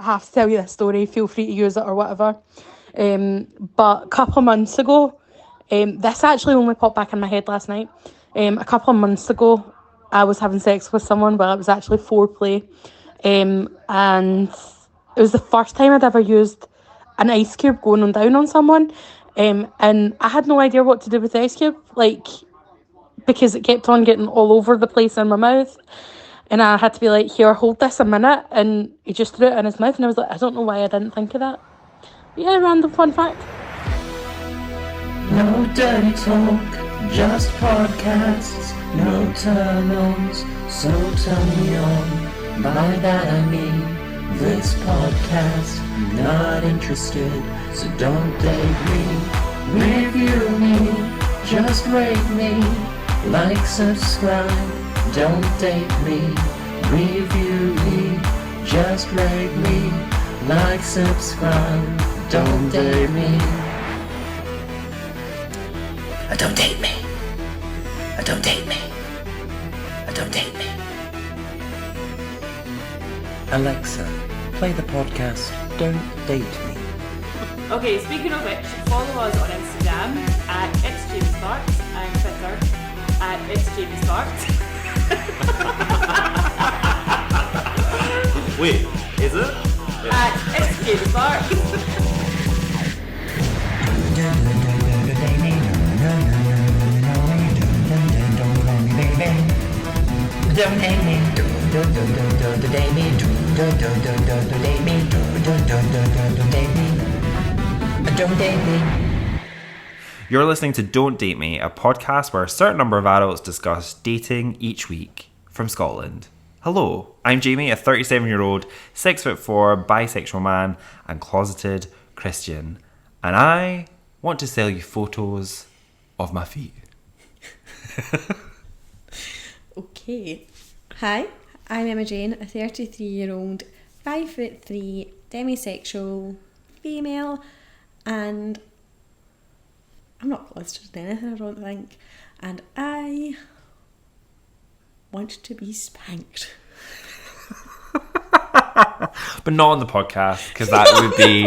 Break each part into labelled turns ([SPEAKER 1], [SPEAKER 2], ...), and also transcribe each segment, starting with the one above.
[SPEAKER 1] have to tell you this story. Feel free to use it or whatever. But a couple of months ago, this actually only popped back in my head last night. A couple of months ago, I was having sex with someone. Well, it was actually foreplay. And it was the first time I'd ever used an ice cube going on down on someone. And I had no idea what to do with the ice cube. Like, because it kept on getting all over the place in my mouth. And I had to be like, here, hold this a minute. And he just threw it in his mouth. And I was like, I don't know why I didn't think of that. But yeah, random fun fact.
[SPEAKER 2] No dirty talk, just podcasts. No turn-ons, so turn me on. By that I mean, this podcast. Not interested, so don't date me. Review me, just rate me. Like, subscribe, don't date me. Review me, just rate me. Like, subscribe, don't date me. Don't date me. Don't date me. Don't date me. Alexa, play the podcast Don't Date Me.
[SPEAKER 3] Okay, speaking of which, follow us on Instagram at It's Jamie Sparks and Twitter at It's Jamie Sparks.
[SPEAKER 4] Wait, is it?
[SPEAKER 3] At It's Jamie Sparks.
[SPEAKER 2] Don't date me. Don't date me. Don't date me. Don't date me.
[SPEAKER 4] You're listening to Don't Date Me, a podcast where a certain number of adults discuss dating each week from Scotland. Hello, I'm Jamie, a 37-year-old, 6'4", bisexual man and closeted Christian. And I want to sell you photos of my feet.
[SPEAKER 5] Okay. Hi, I'm Emma Jane, a 33-year-old, 5'3", demisexual, female, and I'm not listed in anything, I don't think, and I want to be spanked.
[SPEAKER 4] But not on the podcast, because that would be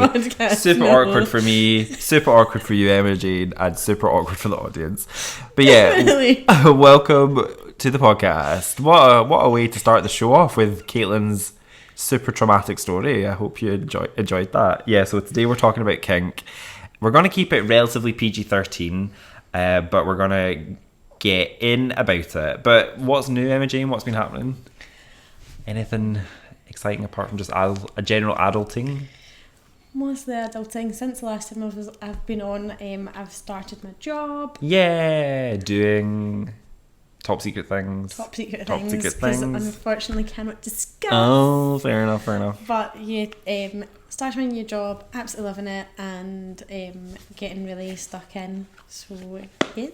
[SPEAKER 4] super awkward for me, super awkward for you, Emma Jane, and super awkward for the audience. But yeah, welcome to the podcast. What a way to start the show off with Caitlin's super traumatic story. I hope you enjoyed that. Yeah, so today we're talking about kink. We're going to keep it relatively PG-13, but we're going to get in about it. But what's new, Emma Jane? What's been happening? Anything exciting apart from just a general adulting?
[SPEAKER 5] Mostly adulting. Since the last time I've been on, I've started my job.
[SPEAKER 4] Yeah, doing top secret things.
[SPEAKER 5] Top secret things. Because unfortunately cannot discuss.
[SPEAKER 4] Oh, fair enough.
[SPEAKER 5] But yeah, started my new job, absolutely loving it, and getting really stuck in. So yes.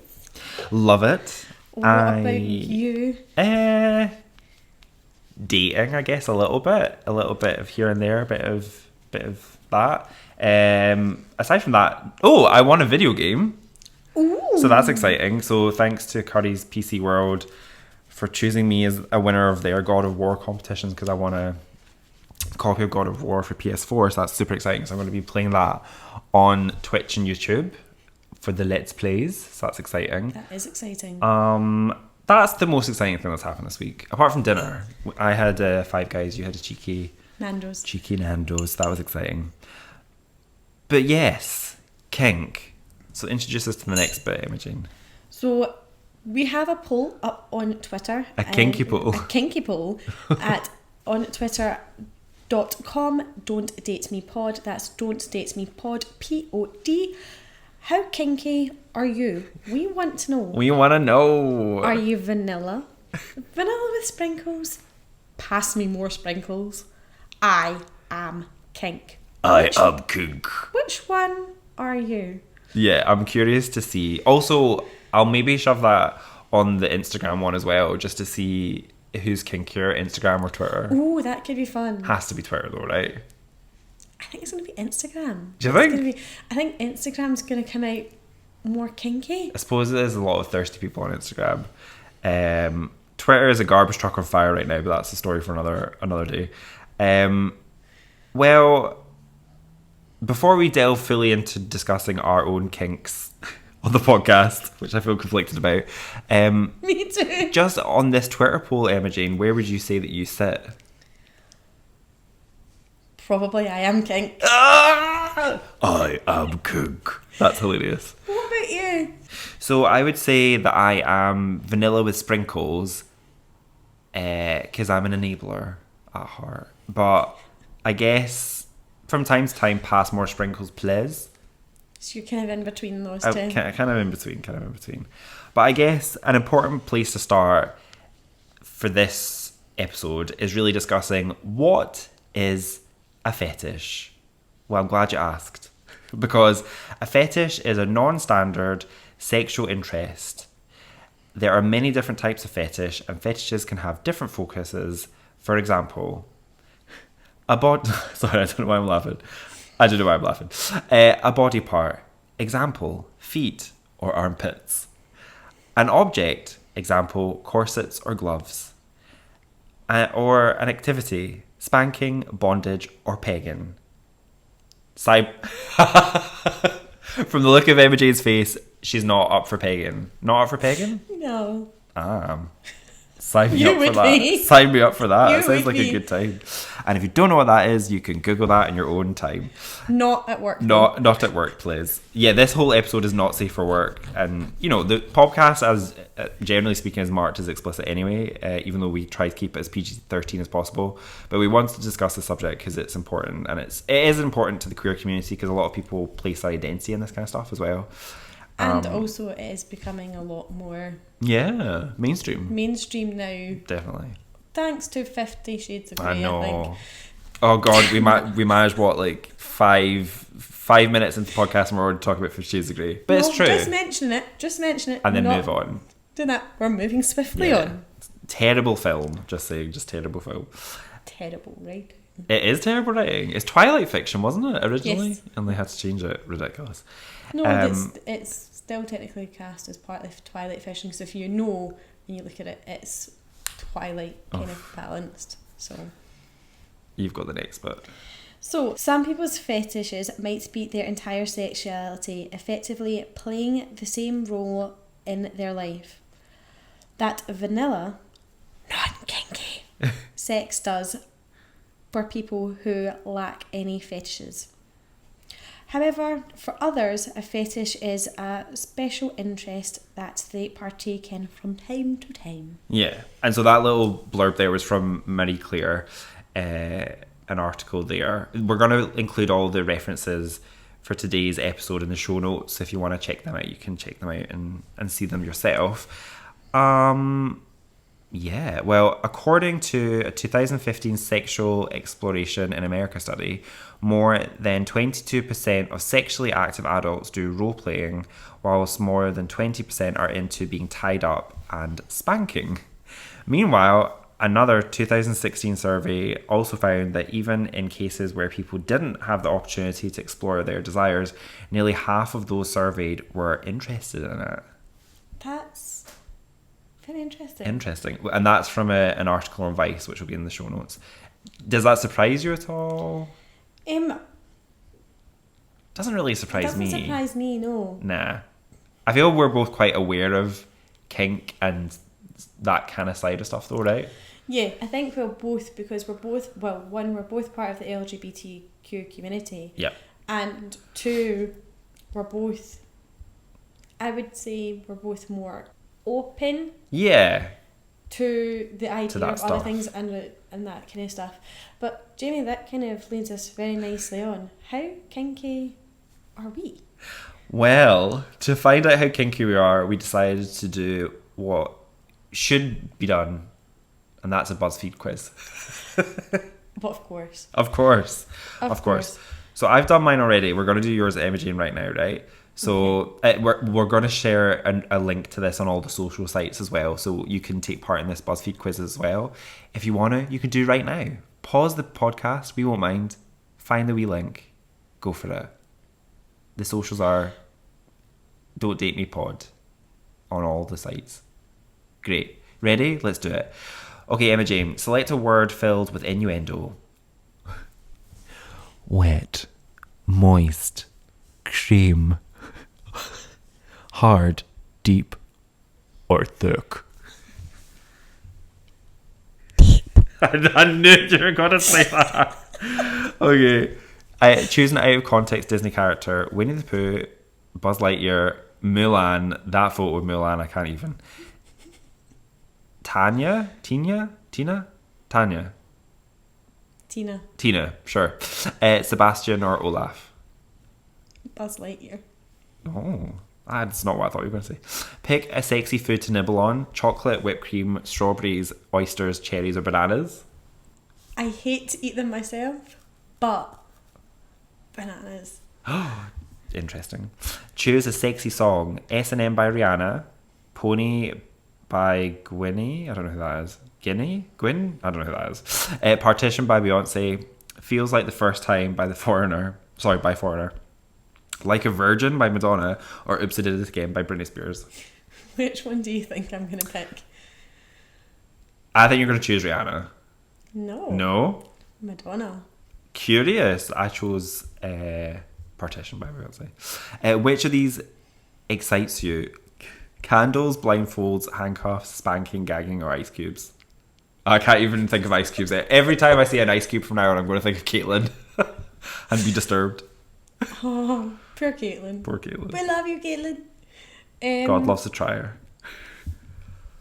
[SPEAKER 4] Love it.
[SPEAKER 5] What about you?
[SPEAKER 4] Dating, I guess, a little bit of here and there, a bit of that. Aside from that, I won a video game.
[SPEAKER 5] Ooh.
[SPEAKER 4] So that's exciting. So thanks to Curry's PC World for choosing me as a winner of their God of War competitions, because I won a copy of God of War for PS4. So that's super exciting. So I'm going to be playing that on Twitch and YouTube for the Let's Plays. So that's exciting.
[SPEAKER 5] That is exciting.
[SPEAKER 4] That's the most exciting thing that's happened this week. Apart from dinner, I had Five Guys. You had a cheeky
[SPEAKER 5] Nando's.
[SPEAKER 4] That was exciting. But yes, kink. So introduce us to the next bit, Imogen.
[SPEAKER 5] So we have a poll up on Twitter.
[SPEAKER 4] A kinky poll.
[SPEAKER 5] A kinky poll on Twitter.com. Don't Date Me Pod. That's Don't Date Me Pod. POD. How kinky are you? We want to know.
[SPEAKER 4] We want to know.
[SPEAKER 5] Are you vanilla? Vanilla with sprinkles? Pass me more sprinkles. I am kink.
[SPEAKER 4] I am kink.
[SPEAKER 5] Which one are you?
[SPEAKER 4] Yeah, I'm curious to see. Also, I'll maybe shove that on the Instagram one as well, just to see who's kinkier, Instagram or Twitter.
[SPEAKER 5] Ooh, that could be fun.
[SPEAKER 4] Has to be Twitter though, right?
[SPEAKER 5] I think it's going to be Instagram.
[SPEAKER 4] Do you think?
[SPEAKER 5] I think Instagram's going to come out more kinky.
[SPEAKER 4] I suppose there's a lot of thirsty people on Instagram. Twitter is a garbage truck on fire right now, but that's a story for another day. Well, before we delve fully into discussing our own kinks on the podcast, which I feel conflicted about,
[SPEAKER 5] Me too.
[SPEAKER 4] just on this Twitter poll, Emma Jane, where would you say that you sit?
[SPEAKER 5] Probably I am kink.
[SPEAKER 4] I am kink. That's hilarious.
[SPEAKER 5] What about you?
[SPEAKER 4] So I would say that I am vanilla with sprinkles, because I'm an enabler at heart. But I guess from time to time, pass more sprinkles, please.
[SPEAKER 5] So you're kind of in between those
[SPEAKER 4] I'm
[SPEAKER 5] two.
[SPEAKER 4] kind of in between. But I guess an important place to start for this episode is really discussing what is a fetish. Well, I'm glad you asked. Because a fetish is a non-standard sexual interest. There are many different types of fetish, and fetishes can have different focuses. For example, sorry, I don't know why I'm laughing. A body part. Example, feet or armpits. An object. Example, corsets or gloves. Or an activity. Spanking, bondage, or pegging. From the look of Emma Jane's face, she's not up for pegging. Not up for pegging?
[SPEAKER 5] No.
[SPEAKER 4] Sign me
[SPEAKER 5] You
[SPEAKER 4] up for
[SPEAKER 5] would
[SPEAKER 4] that.
[SPEAKER 5] be.
[SPEAKER 4] Sign me up for that.
[SPEAKER 5] You
[SPEAKER 4] It sounds
[SPEAKER 5] would
[SPEAKER 4] like a
[SPEAKER 5] be.
[SPEAKER 4] good time. And if you don't know what that is, you can Google that in your own time.
[SPEAKER 5] Not at work.
[SPEAKER 4] Not at work, please. Yeah, this whole episode is not safe for work. And, you know, the podcast, as generally speaking, is marked as explicit anyway, even though we try to keep it as PG-13 as possible. But we wanted to discuss the subject because it's important. And it is important to the queer community because a lot of people place identity in this kind of stuff as well.
[SPEAKER 5] And also it is becoming a lot more
[SPEAKER 4] Yeah, mainstream.
[SPEAKER 5] now.
[SPEAKER 4] Definitely.
[SPEAKER 5] Thanks to 50 Shades of Grey,
[SPEAKER 4] I know.
[SPEAKER 5] I think.
[SPEAKER 4] Oh God, we managed what, like five minutes into the podcast and we're already talking about 50 Shades of Grey. But it's true.
[SPEAKER 5] Just mention it.
[SPEAKER 4] And then
[SPEAKER 5] Not
[SPEAKER 4] move on.
[SPEAKER 5] Do that. We're moving swiftly
[SPEAKER 4] Yeah.
[SPEAKER 5] on.
[SPEAKER 4] Terrible film. Just saying, just terrible film.
[SPEAKER 5] Terrible, right?
[SPEAKER 4] It is terrible writing. It's Twilight fiction, wasn't it, originally?
[SPEAKER 5] Yes.
[SPEAKER 4] And they had to change it. Ridiculous.
[SPEAKER 5] No, it's still technically cast as part of Twilight fiction. So if you know and you look at it, it's Twilight kind of balanced. So
[SPEAKER 4] You've got the next bit.
[SPEAKER 5] So, some people's fetishes might be their entire sexuality, effectively playing the same role in their life that vanilla, non-kinky, sex does for people who lack any fetishes. However, for others, a fetish is a special interest that they partake in from time to time.
[SPEAKER 4] Yeah. And so that little blurb there was from Marie Claire, an article there. We're going to include all the references for today's episode in the show notes. If you want to check them out, you can check them out and see them yourself. Yeah, well, according to a 2015 Sexual Exploration in America study, more than 22% of sexually active adults do role-playing, whilst more than 20% are into being tied up and spanking. Meanwhile, another 2016 survey also found that even in cases where people didn't have the opportunity to explore their desires, nearly half of those surveyed were interested in it.
[SPEAKER 5] That's very interesting.
[SPEAKER 4] Interesting. And that's from an article on Vice, which will be in the show notes. Does that surprise you at all? Doesn't really surprise me.
[SPEAKER 5] Doesn't surprise me, no.
[SPEAKER 4] Nah. I feel we're both quite aware of kink and that kind of side of stuff though, right?
[SPEAKER 5] Yeah, I think we're both, because we're both, well, one, we're both part of the LGBTQ community.
[SPEAKER 4] Yeah.
[SPEAKER 5] And two, we're both, I would say we're both more open
[SPEAKER 4] Yeah.
[SPEAKER 5] to the idea
[SPEAKER 4] that
[SPEAKER 5] of
[SPEAKER 4] stuff.
[SPEAKER 5] other things and that kind of stuff. But Jamie, that kind of leads us very nicely on. How kinky are we?
[SPEAKER 4] Well, to find out how kinky we are, we decided to do what should be done, and that's a BuzzFeed quiz.
[SPEAKER 5] But of course.
[SPEAKER 4] Of course.
[SPEAKER 5] Of course.
[SPEAKER 4] So I've done mine already. We're going to do yours, Emma Jane, right now, right? So we're going to share a link to this on all the social sites as well, so you can take part in this BuzzFeed quiz as well. If you want to, you can do right now. Pause the podcast. We won't mind. Find the wee link. Go for it. The socials are Don't Date Me Pod on all the sites. Great. Ready? Let's do it. Okay, Emma Jane, select a word filled with innuendo. wet, moist, cream, hard, deep, or thick? I knew you were going to say that. Okay. Choose an out of context Disney character: Winnie the Pooh, Buzz Lightyear, Mulan. That photo of Mulan, I can't even. Tina, sure. Sebastian or Olaf?
[SPEAKER 5] Buzz Lightyear.
[SPEAKER 4] Oh, that's not what I thought you were going to say. Pick a sexy food to nibble on: chocolate, whipped cream, strawberries, oysters, cherries, or bananas.
[SPEAKER 5] I hate to eat them myself, but bananas.
[SPEAKER 4] Interesting. Choose a sexy song: S&M by Rihanna, Pony by Gwynny, I don't know who that is. Gwyn? I don't know who that is. Partition by Beyonce, Feels Like the First Time by Foreigner, Like a Virgin by Madonna, or Oops, I Did It Again by Britney Spears.
[SPEAKER 5] Which one do you think I'm going to pick?
[SPEAKER 4] I think you're going to choose Rihanna.
[SPEAKER 5] No. Madonna.
[SPEAKER 4] Curious. I chose Partition by Beyonce. Which of these excites you? Candles, blindfolds, handcuffs, spanking, gagging, or ice cubes? I can't even think of ice cubes. Every time I see an ice cube from now on, I'm going to think of Caitlin and be disturbed.
[SPEAKER 5] Oh, poor Caitlin.
[SPEAKER 4] Poor Caitlin.
[SPEAKER 5] We love you, Caitlin.
[SPEAKER 4] God loves to try her.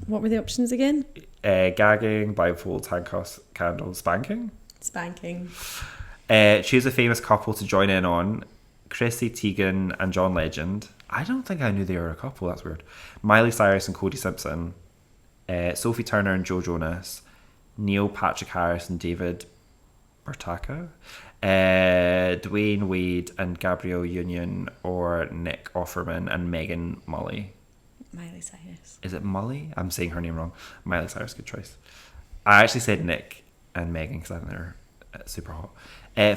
[SPEAKER 5] What were the options again?
[SPEAKER 4] Gagging, blindfolds, handcuffs, candles, spanking.
[SPEAKER 5] Spanking.
[SPEAKER 4] Choose a famous couple to join in on: Chrissy Teigen and John Legend. I don't think I knew they were a couple. That's weird. Miley Cyrus and Cody Simpson. Sophie Turner and Joe Jonas. Neil Patrick Harris and David Bertacca. Dwayne Wade and Gabrielle Union, or Nick Offerman and Megan Mully.
[SPEAKER 5] Miley Cyrus.
[SPEAKER 4] Is it Mully? I'm saying her name wrong. Miley Cyrus, good choice. I actually said Nick and Megan because I think they're super hot.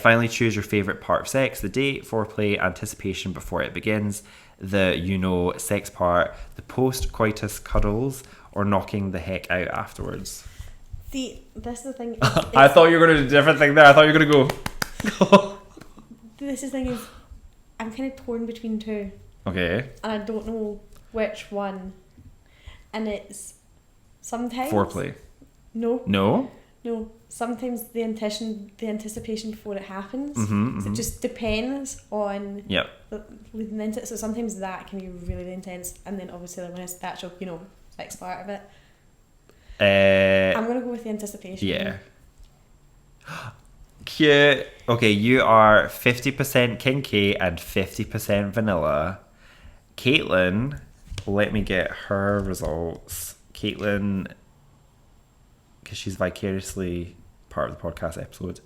[SPEAKER 4] Finally, choose your favourite part of sex: the date, foreplay, anticipation before it begins, the sex part, the post-coitus cuddles, or knocking the heck out afterwards.
[SPEAKER 5] See, this is the thing.
[SPEAKER 4] I thought you were going to do a different thing there. I thought you were going to go.
[SPEAKER 5] This is the thing is, I'm kind of torn between two.
[SPEAKER 4] Okay.
[SPEAKER 5] And I don't know which one. And it's sometimes...
[SPEAKER 4] Foreplay.
[SPEAKER 5] No. Sometimes the anticipation before it happens. So it just depends on leading into it. So sometimes that can be really intense, and then obviously when it's the actual, sex part of it. I'm gonna go with the anticipation.
[SPEAKER 4] Yeah. Cute. Okay, you are 50% kinky and 50% vanilla. Caitlin, let me get her results. Caitlin, because she's vicariously part of the podcast episode,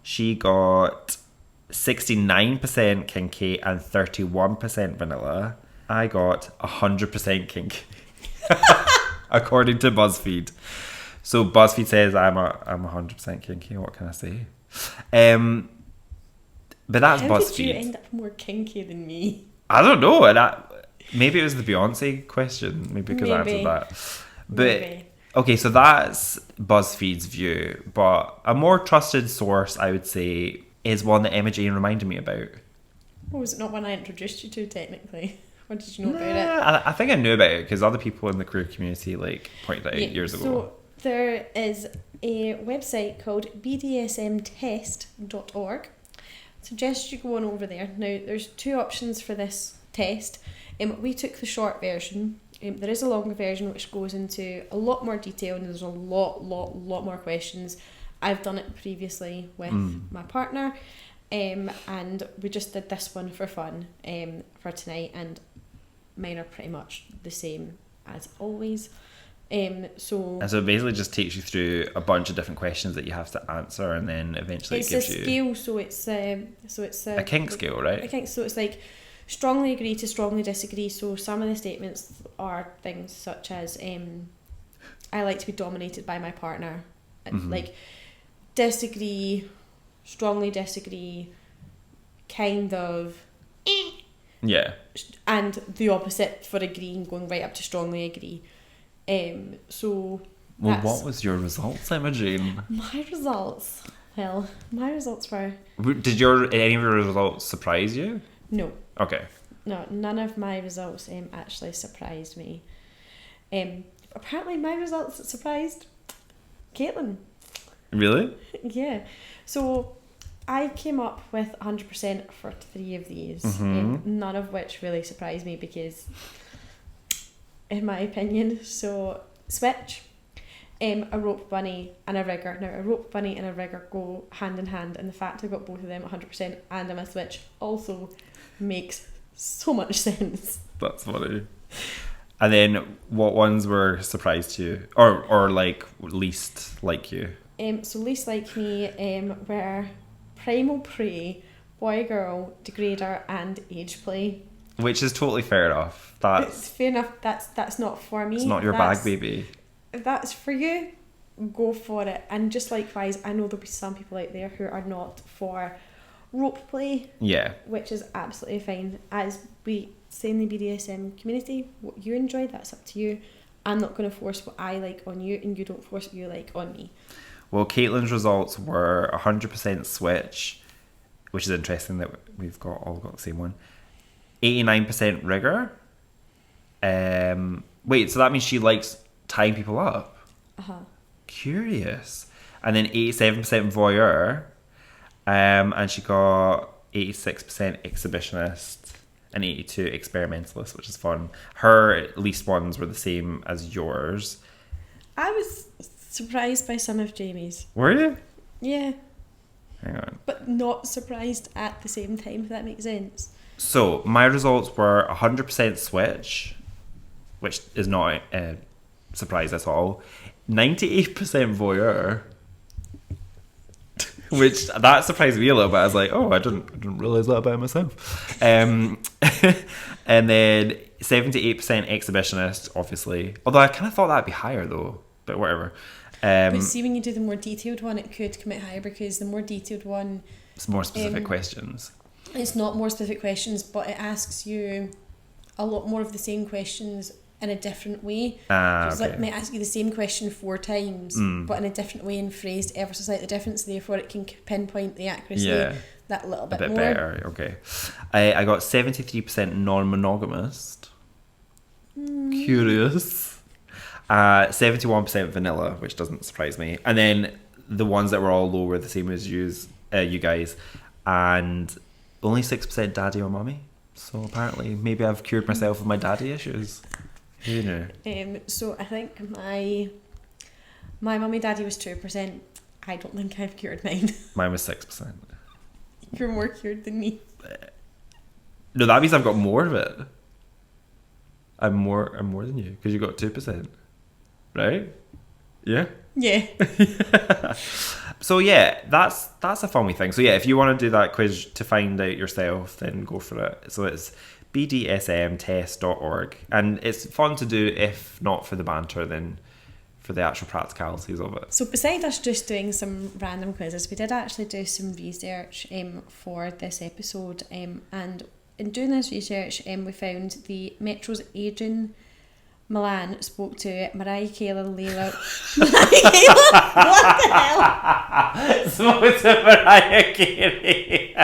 [SPEAKER 4] she got 69% kinky and 31% vanilla. I got 100% kinky, according to BuzzFeed. So BuzzFeed says I'm 100% kinky. What can I say? But that's
[SPEAKER 5] How
[SPEAKER 4] BuzzFeed.
[SPEAKER 5] did you end up more kinky than me?
[SPEAKER 4] I don't know. Maybe it was the Beyonce question. Maybe because I answered that. But okay, so that's BuzzFeed's view. But a more trusted source, I would say, is one that Emma Jane reminded me about.
[SPEAKER 5] Oh, was it not one I introduced you to technically? Or did you know about it?
[SPEAKER 4] I think I knew about it because other people in the queer community pointed it out years ago.
[SPEAKER 5] So there is a website called bdsmtest.org. Suggest you go on over there. Now, there's two options for this test. We took the short version. There is a longer version which goes into a lot more detail, and there's a lot more questions. I've done it previously with my partner, and we just did this one for fun for tonight, and mine are pretty much the same as always. So it basically just takes you through a bunch of different questions that you have to answer, and then eventually it gives you... It's a scale, so it's a kink scale, right? A kink, so it's like strongly agree to strongly disagree. So some of the statements are things such as I like to be dominated by my partner. Like disagree, strongly disagree, kind of... Yeah. And the opposite for agreeing, going right up to strongly agree. So what was your results, Emma Jane? My results. Well, my results were...
[SPEAKER 4] Did any of your results surprise you?
[SPEAKER 5] No.
[SPEAKER 4] Okay.
[SPEAKER 5] No, none of my results actually surprised me. Apparently my results surprised Caitlin.
[SPEAKER 4] Really?
[SPEAKER 5] Yeah. So I came up with 100% for 3 of these, none of which really surprised me because, in my opinion, so switch, a rope bunny and a rigger. Now, a rope bunny and a rigger go hand in hand, and the fact I got both of them 100% and I'm a switch also makes so much sense.
[SPEAKER 4] That's funny. And then, what ones were surprised to you, or like least like you?
[SPEAKER 5] So least like me were primal prey, boy girl, degrader, and age play.
[SPEAKER 4] Which is totally fair enough.
[SPEAKER 5] It's fair enough. That's not for me.
[SPEAKER 4] It's not your bag, baby.
[SPEAKER 5] If that's for you, go for it. And just likewise, I know there'll be some people out there who are not for rope play.
[SPEAKER 4] Yeah.
[SPEAKER 5] Which is absolutely fine. As we say in the BDSM community, what you enjoy, that's up to you. I'm not going to force what I like on you, and you don't force what you like on me. Well,
[SPEAKER 4] Caitlin's results were 100% switch, which is interesting that we've all got the same one. 89% rigor. Wait, so that means she likes tying people up?
[SPEAKER 5] Uh-huh.
[SPEAKER 4] Curious. And then 87% voyeur. And she got 86% exhibitionist and 82 experimentalist, which is fun. Her least ones were the same as yours.
[SPEAKER 5] I was surprised by some of Jamie's.
[SPEAKER 4] Were you?
[SPEAKER 5] Yeah.
[SPEAKER 4] Hang on.
[SPEAKER 5] But not surprised at the same time, if that makes sense.
[SPEAKER 4] So, my results were 100% switch, which is not a surprise at all. 98% voyeur, which that surprised me a little bit. I was like, oh, I didn't realise that about myself. And then 78% exhibitionist, obviously. Although I kind of thought that'd be higher though, but whatever.
[SPEAKER 5] But see, when you do the more detailed one, it could come out higher because the more detailed one...
[SPEAKER 4] It's more specific questions.
[SPEAKER 5] It's not more specific questions, but it asks you a lot more of the same questions in a different way.
[SPEAKER 4] Okay.
[SPEAKER 5] Like, it might ask you the same question 4 times, but in a different way and phrased ever so slightly different, so therefore it can pinpoint the accuracy that little bit more.
[SPEAKER 4] A bit better, okay. I got 73% non-monogamous. Curious. 71% vanilla, which doesn't surprise me. And then the ones that were all low were the same as you guys. And only 6% daddy or mummy. So apparently, maybe I've cured myself of my daddy issues. Who knew?
[SPEAKER 5] So I think my mummy daddy was 2%. I don't think I've cured mine.
[SPEAKER 4] Mine was 6%.
[SPEAKER 5] You're more cured than me.
[SPEAKER 4] No, that means I've got more of it. I'm more than you because you got 2%, right? Yeah.
[SPEAKER 5] Yeah.
[SPEAKER 4] So yeah, that's a fun wee thing. So yeah, if you want to do that quiz to find out yourself, then go for it. So it's bdsmtest.org, and it's fun to do if not for the banter, then for the actual practicalities of it. So
[SPEAKER 5] besides us just doing some random quizzes, we did actually do some research for this episode, and in doing this research, we found the Metro's Adrian Milan spoke to Mariah Kayla Layla. What the hell?
[SPEAKER 4] Spoke to Mariah Carey.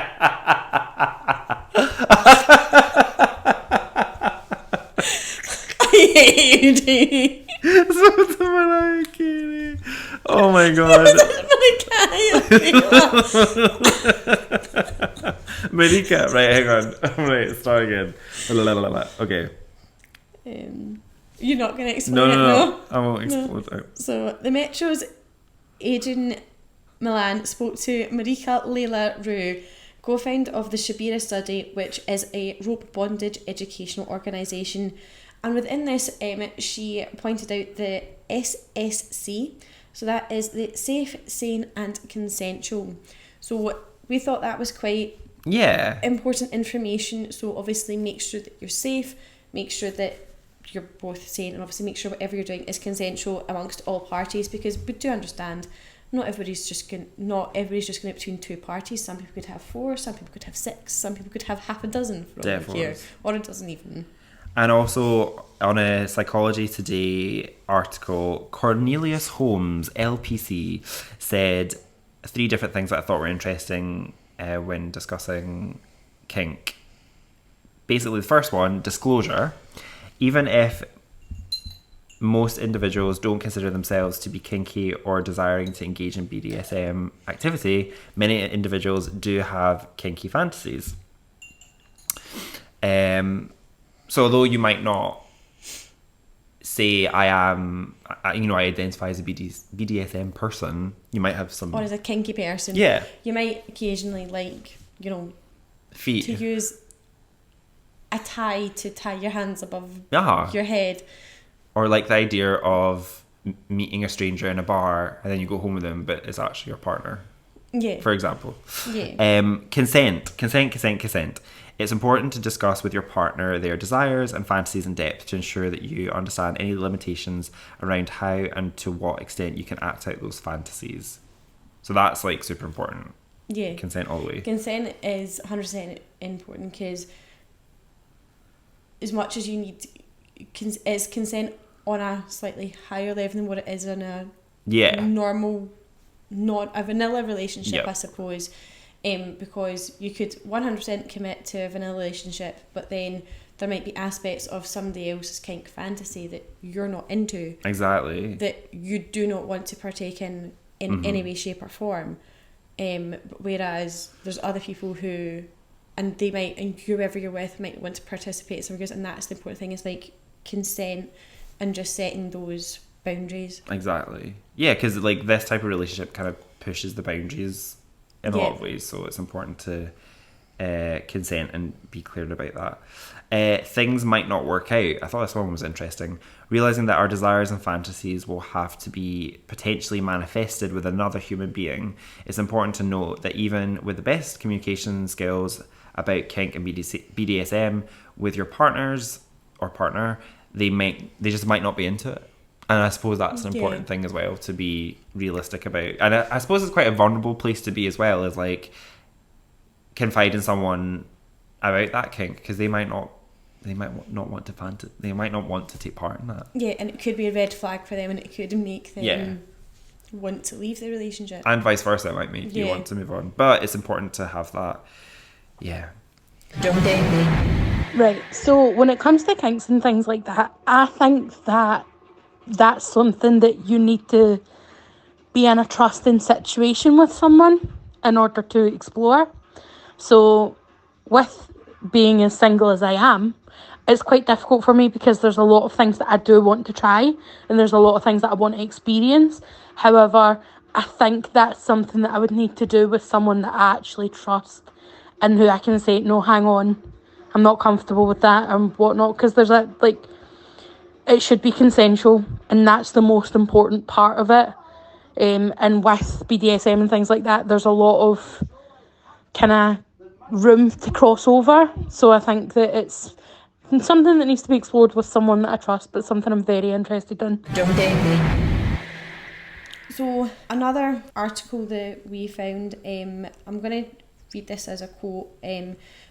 [SPEAKER 5] I hate you, Jamie.
[SPEAKER 4] Spoke to Mariah Carey. Oh my god. Marika, right, hang on. Right, start again. Okay.
[SPEAKER 5] You're not going to explain it,
[SPEAKER 4] no? I won't explain it.
[SPEAKER 5] So, the Metro's Adrian Milan spoke to Marika Leila Rue, co-founder of the Shabira Study, which is a rope bondage educational organisation. And within this, she pointed out the SSC. So that is the safe, sane and consensual. So we thought that was quite important information. So obviously make sure that you're safe, make sure that you're both sane, and obviously make sure whatever you're doing is consensual amongst all parties, because we do understand not everybody's just going between 2 parties. Some people could have 4, some people could have 6, some people could have half a dozen for all we care, or a dozen even.
[SPEAKER 4] And also, on a Psychology Today article, Cornelius Holmes, LPC, said 3 different things that I thought were interesting when discussing kink. Basically, the first one, disclosure. Even if most individuals don't consider themselves to be kinky or desiring to engage in BDSM activity, many individuals do have kinky fantasies. So although you might not say I identify as a BDSM person, you might have some...
[SPEAKER 5] Or as a kinky person.
[SPEAKER 4] Yeah.
[SPEAKER 5] You might occasionally
[SPEAKER 4] feet.
[SPEAKER 5] to use a tie to tie your hands above
[SPEAKER 4] Uh-huh.
[SPEAKER 5] your head.
[SPEAKER 4] Or like the idea of meeting a stranger in a bar and then you go home with them, but it's actually your partner.
[SPEAKER 5] Yeah.
[SPEAKER 4] For example.
[SPEAKER 5] Yeah.
[SPEAKER 4] Consent. It's important to discuss with your partner their desires and fantasies in depth to ensure that you understand any limitations around how and to what extent you can act out those fantasies. So that's like super important.
[SPEAKER 5] Yeah.
[SPEAKER 4] Consent all the way.
[SPEAKER 5] Consent is 100% important because as much as you need... is consent on a slightly higher level than what it is in a normal, not a vanilla relationship, I suppose. Because you could 100% commit to a vanilla relationship, but then there might be aspects of somebody else's kink fantasy that you're not into. Exactly. That you do not want to partake in any way, shape or form. Whereas there's other people who, and they might, and whoever you're with might want to participate in some of yours, and that's the important thing, is like consent and just setting those boundaries. Exactly. Yeah, because like this type of relationship kind of pushes the boundaries in a lot of ways, so it's important to consent and be clear about that. Things might not work out. I thought this one was interesting. Realizing that our desires and fantasies will have to be potentially manifested with another human being, it's important to note that even with the best communication skills about kink and BDSM with your partners or partner, they just might not be into it. And I suppose that's an important thing as well to be realistic about. And I suppose it's quite a vulnerable place to be as well, is like confide in someone about that kink, because they might not want to take part in that. Yeah, and it could be a red flag for them, and it could make them want to leave the relationship. And vice versa, it might make you want to move on. But it's important to have that. Yeah.
[SPEAKER 1] Don't date me. Right. So when it comes to kinks and things like that, I think that that's something that you need to be in a trusting situation with someone in order to explore. So with being as single as I am, it's quite difficult for me because there's a lot of things that I do want to try and there's a lot of things that I want to experience. However, I think that's something that I would need to do with someone that I actually trust and who I can say, no, hang on, I'm not comfortable with that and whatnot, because there's it should be consensual, and that's the most important part of it. And with BDSM and things like that, there's a lot of kind of room to cross over. So I think that it's something that needs to be explored with someone that I trust, but something I'm very interested in. Don't date me.
[SPEAKER 5] So another article that we found, I'm going to read this as a quote.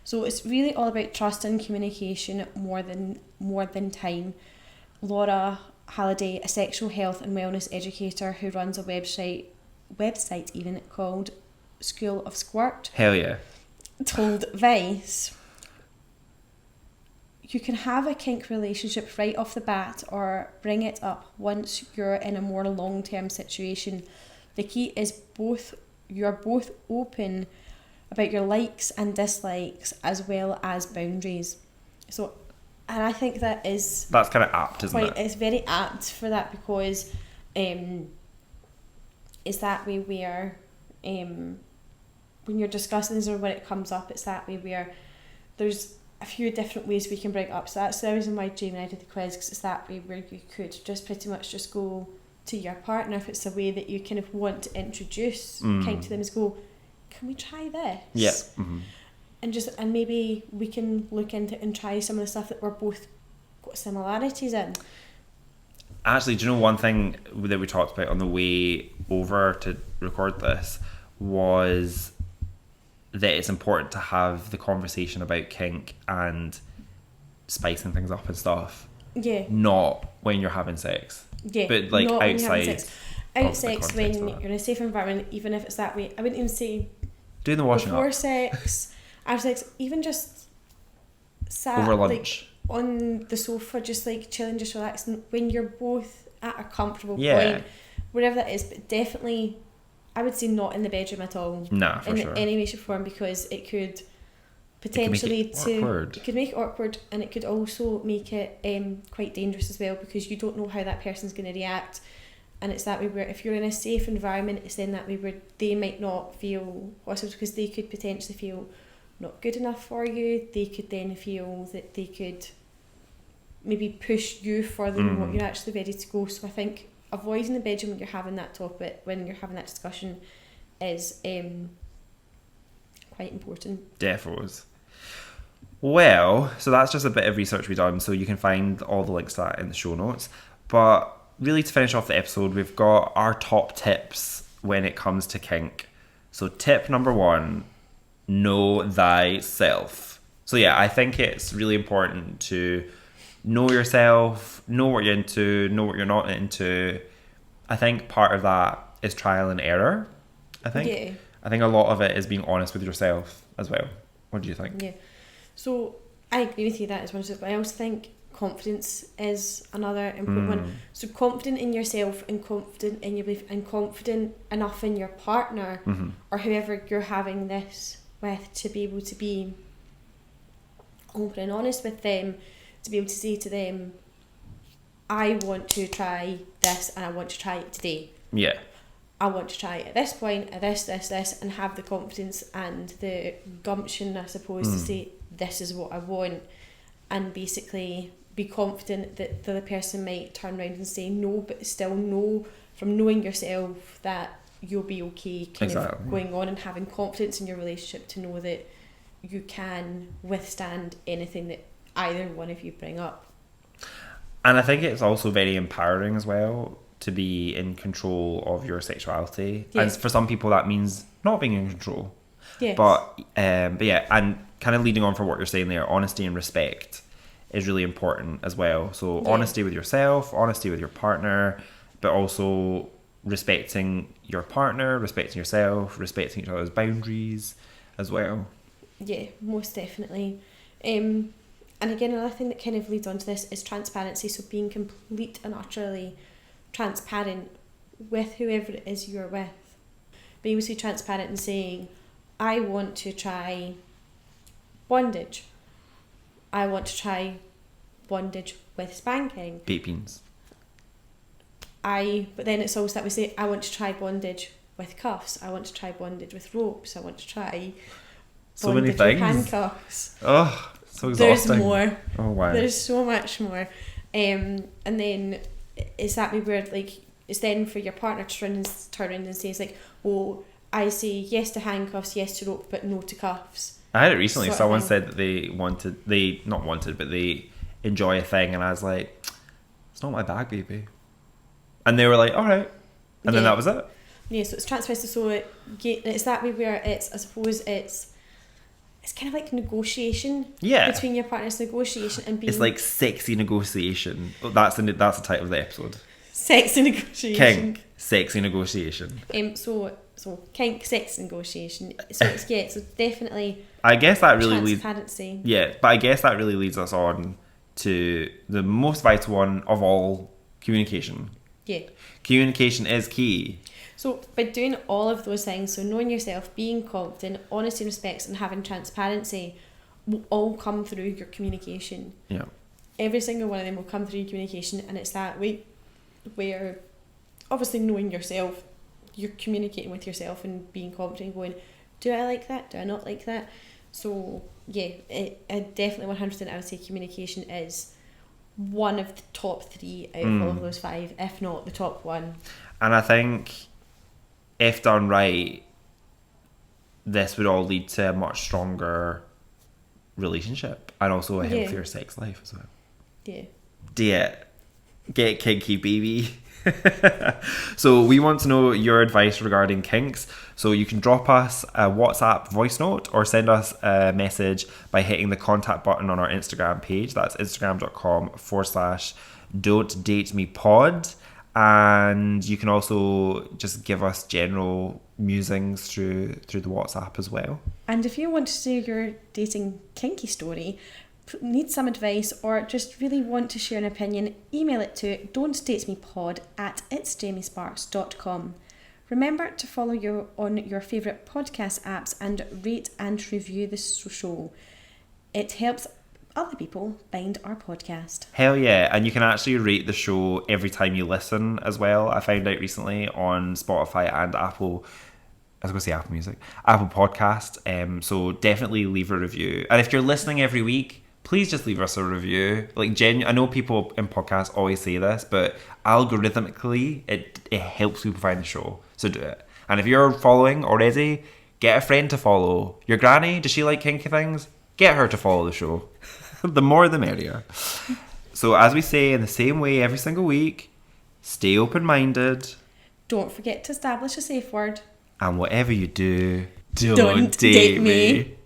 [SPEAKER 5] So it's really all about trust and communication more than time. Laura Halliday, a sexual health and wellness educator who runs a website even called School of Squirt.
[SPEAKER 4] Hell yeah.
[SPEAKER 5] Told Vice, you can have a kink relationship right off the bat or bring it up once you're in a more long-term situation. The key is you're both open about your likes and dislikes as well as boundaries. So, and I think that's kind of apt, isn't it? It's very apt for that, because it's that way where when you're discussing this or when it comes up, it's that way where there's a few different ways we can bring it up. So that's the reason why Jamie and I did the quiz, because it's that way where you could just pretty much just go to your partner if it's a way that you kind of want to introduce kink to them, is go, can we try this? Yeah. Mm-hmm. And maybe we can look into and try some of the stuff that we're both got similarities in.
[SPEAKER 4] Actually, do you know one thing that we talked about on the way over to record this was that it's important to have the conversation about kink and spicing things up and stuff.
[SPEAKER 5] Yeah.
[SPEAKER 4] Not when you're having sex.
[SPEAKER 5] Yeah.
[SPEAKER 4] But like outside.
[SPEAKER 5] out
[SPEAKER 4] the
[SPEAKER 5] sex
[SPEAKER 4] context
[SPEAKER 5] when
[SPEAKER 4] of that.
[SPEAKER 5] you're in a safe environment, even if it's that way. I wouldn't even say
[SPEAKER 4] Doing the washing
[SPEAKER 5] before
[SPEAKER 4] up
[SPEAKER 5] sex, after sex, even just sat
[SPEAKER 4] over lunch.
[SPEAKER 5] like on the sofa, just like chilling, just relaxing, when you're both at a comfortable
[SPEAKER 4] Yeah.
[SPEAKER 5] point, wherever that is. But definitely, I would say not in the bedroom at all.
[SPEAKER 4] Nah, for
[SPEAKER 5] in
[SPEAKER 4] sure.
[SPEAKER 5] any way, shape, or form, because it could
[SPEAKER 4] It can make
[SPEAKER 5] potentially
[SPEAKER 4] it awkward.
[SPEAKER 5] it could make it awkward, and it could also make it quite dangerous as well, because you don't know how that person's going to react. And it's that way where if you're in a safe environment, it's then that way where they might not feel hostile, because they could potentially feel not good enough for you. They could then feel that they could maybe push you further than what you're actually ready to go. So I think avoiding the bedroom when you're having that topic, when you're having that discussion, is quite important.
[SPEAKER 4] Defo is. Well, so that's just a bit of research we've done, so you can find all the links to that in the show notes. But really, to finish off the episode, we've got our top tips when it comes to kink. So tip number 1, know thyself. So yeah, I think it's really important to know yourself, know what you're into, know what you're not into. I think part of that is trial and error. I think a lot of it is being honest with yourself as well. What do you think?
[SPEAKER 5] Yeah. So I agree with you, that is one of those, but I also think confidence is another important one. So confident in yourself and confident in your belief and confident enough in your partner or whoever you're having this with to be able to be open and honest with them, to be able to say to them, I want to try this and I want to try it today.
[SPEAKER 4] Yeah.
[SPEAKER 5] I want to try it at this point, at this, and have the confidence and the gumption, I suppose, to say, this is what I want, and basically be confident that the other person might turn around and say no, but still know from knowing yourself that you'll be okay kind of going on, and having confidence in your relationship to know that you can withstand anything that either one of you bring up.
[SPEAKER 4] And I think it's also very empowering as well to be in control of your sexuality.
[SPEAKER 5] Yes.
[SPEAKER 4] And for some people that means not being in control.
[SPEAKER 5] Yes.
[SPEAKER 4] But yeah, and kind of leading on from what you're saying there, honesty and respect is really important as well. So honesty with yourself, honesty with your partner, but also respecting your partner, respecting yourself, respecting each other's boundaries as well.
[SPEAKER 5] Yeah, most definitely. And again, another thing that kind of leads on to this is transparency. So being complete and utterly transparent with whoever it is you're with. Being able to be transparent and saying, I want to try bondage. I want to try bondage with spanking.
[SPEAKER 4] Baked beans.
[SPEAKER 5] But then it's also that we say, I want to try bondage with cuffs. I want to try bondage with ropes. I want to try
[SPEAKER 4] so many
[SPEAKER 5] bondage with
[SPEAKER 4] things.
[SPEAKER 5] handcuffs.
[SPEAKER 4] Oh, so exhausting.
[SPEAKER 5] There's more.
[SPEAKER 4] Oh wow.
[SPEAKER 5] There's so much more. And then is that be weird? Like, it's then for your partner to turn around and say, it's like, oh, I say yes to handcuffs, yes to rope, but no to cuffs.
[SPEAKER 4] I had it recently.
[SPEAKER 5] Sort of
[SPEAKER 4] Someone
[SPEAKER 5] thing.
[SPEAKER 4] said that they enjoy a thing, and I was like, it's not my bag, baby. And they were like, all right. And then that was it.
[SPEAKER 5] Yeah, so it's transparency. So it's that way where it's, I suppose it's kind of like negotiation.
[SPEAKER 4] Yeah.
[SPEAKER 5] Between your partners, negotiation and being...
[SPEAKER 4] It's like sexy negotiation. Oh, that's the title of the episode.
[SPEAKER 5] Sexy negotiation.
[SPEAKER 4] Kink, sexy negotiation.
[SPEAKER 5] So kink, sex negotiation. So it's so definitely
[SPEAKER 4] I guess that really leads.
[SPEAKER 5] Transparency.
[SPEAKER 4] Yeah, but I guess that really leads us on to the most vital one of all: communication.
[SPEAKER 5] Yeah.
[SPEAKER 4] Communication is key.
[SPEAKER 5] So by doing all of those things, so knowing yourself, being confident, honesty and respect, and having transparency, will all come through your communication.
[SPEAKER 4] Yeah.
[SPEAKER 5] Every single one of them will come through your communication, and it's that way where, obviously knowing yourself, you're communicating with yourself and being confident, going, do I like that? Do I not like that? So yeah, I definitely 100% I would say communication is one of the top 3 out of all of those 5, if not the top one.
[SPEAKER 4] And I think if done right, this would all lead to a much stronger relationship and also a healthier sex life as well.
[SPEAKER 5] Yeah.
[SPEAKER 4] Yeah. Get kinky, baby. So we want to know your advice regarding kinks. So you can drop us a WhatsApp voice note or send us a message by hitting the contact button on our Instagram page. That's instagram.com/don'tdatemepod. And you can also just give us general musings through the WhatsApp as well.
[SPEAKER 5] And if you want to share your dating kinky story, need some advice, or just really want to share an opinion, email it to don'tdatemepod@itsjamiesparks.com. Remember to follow on your favourite podcast apps and rate and review the show. It helps other people find our podcast.
[SPEAKER 4] Hell yeah. And you can actually rate the show every time you listen as well. I found out recently on Spotify and Apple Music, Apple Podcast. So definitely leave a review. And if you're listening every week, please just leave us a review. Like, I know people in podcasts always say this, but algorithmically, it helps people find the show. So do it. And if you're following already, get a friend to follow. Your granny, does she like kinky things? Get her to follow the show. The more the merrier. So as we say in the same way every single week, stay open-minded.
[SPEAKER 5] Don't forget to establish a safe word.
[SPEAKER 4] And whatever you do, don't date me.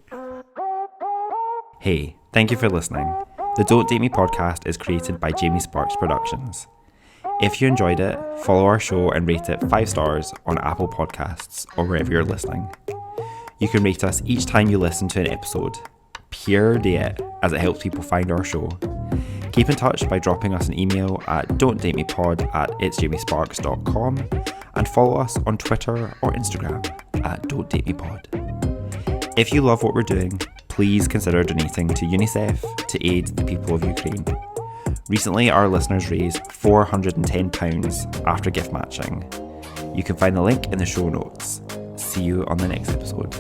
[SPEAKER 4] Hey, thank you for listening. The Don't Date Me podcast is created by Jamie Sparks Productions. If you enjoyed it, follow our show and rate it 5 stars on Apple Podcasts or wherever you're listening. You can rate us each time you listen to an episode. Pure date, as it helps people find our show. Keep in touch by dropping us an email at don'tdatemepod@itsjamiesparks.com and follow us on Twitter or Instagram at don'tdatemepod. If you love what we're doing, please consider donating to UNICEF to aid the people of Ukraine. Recently, our listeners raised £410 after gift matching. You can find the link in the show notes. See you on the next episode.